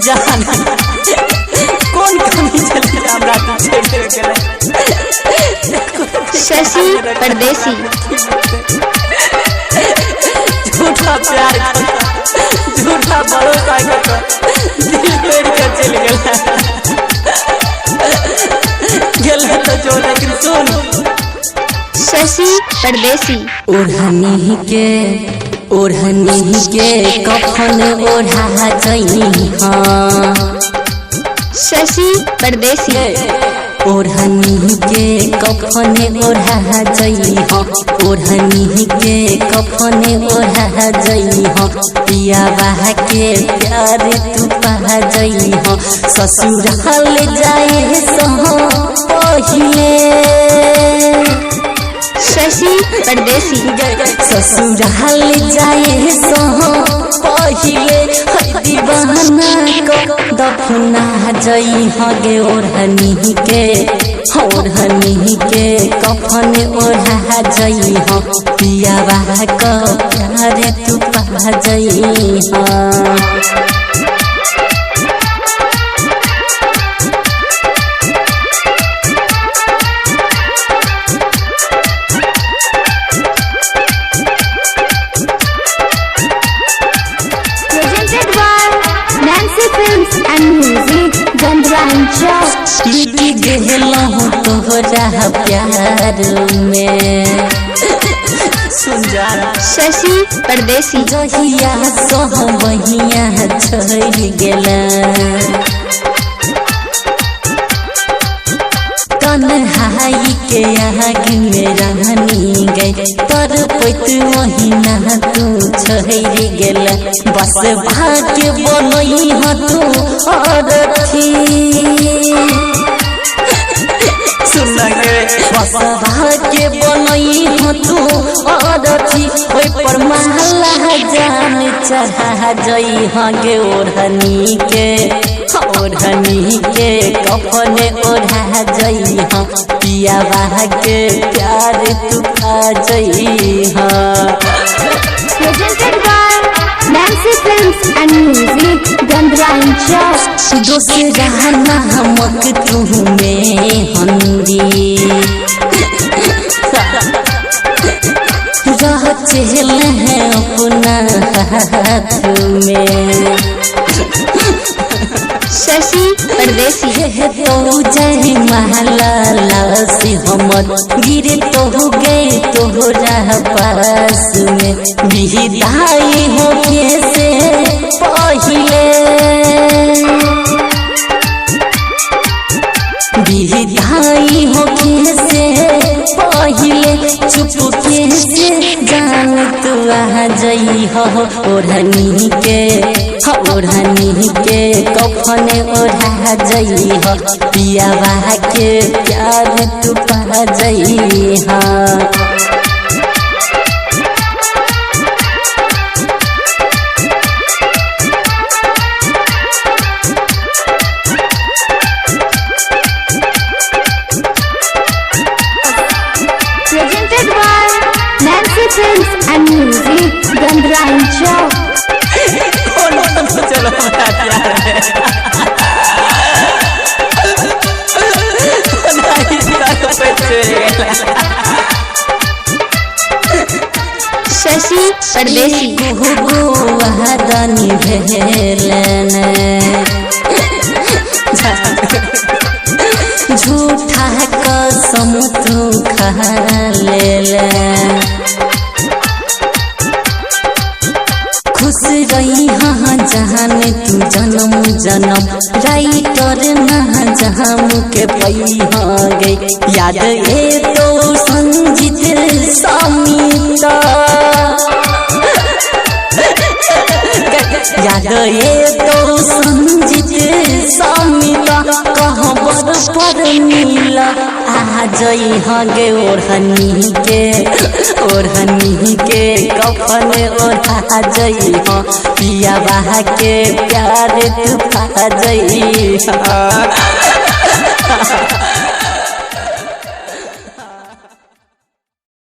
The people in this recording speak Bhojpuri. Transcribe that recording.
जान कौन कमी चली हमरा पीछे गेले शशि परदेसी झूठा प्यार झूठा भरोसा दिल तोड़ के चल गेला तो जो लेकिन सुन शशि परदेसी ओढ़नी के कफन ओढ़ा जई हाँ शशि परदेसी ओढ़नी के कफन ओढ़ा जई हाँ ओढ़नी के कफन ओढ़ा जई हाँ पिया बाह के प्यार तू पा जई हाँ ससुराल जाए सहो पहिले शशि परदेसी ससुराल जाए सहो पहिले दीवाना को दफना जई हगे ओढ़नी के कफन ओढ़ा जई हो पिया बाह को प्यार तू पा जई हाँ तोहरा प्यार में सुन जा शशि परदेसी जहिया सोह बहिया छोड़ गेला कन्हाई के आग में रहनी गए तर पैत महीना तू छोड़ गेला बस भाग्य बनई ह तू और बस भाग्य बनई हो तू औरथी ओई पर महला जान चढ़ा जई हगे ओढ़नी के कफन ओढ़ा जई हाँ पिया बाह के प्यार तू पा जई हाँ दोसरा नामक तुम्हें हंदी रह चल है अपना हाथ में शशि परदेसी तो जय महला से हमर गिरे तो गए तोहरा पास में विदाई हो से पहिले विदाई हो से पहिले चुपके से जान तू आ जई हो ओढ़नी के कफन ओढ़ा जई हो पिया बाह के प्यार तू पा जई हाँ and music Gandhra Show चलो शशि परदेसी वहदानी भेलन झूठा कसम तू खा लेला खुश रही हाँ जहान तू जन्म राइटर ना जहां के पई हाँ गई याद ए तो संजीत समीता याद ए तो संजीत समीता कहबर पर मिला आ जई हाँ गे ओढ़नी के कफन ओढ़ा जई हाँ पिया बाह के प्यार तू पा जई हाँ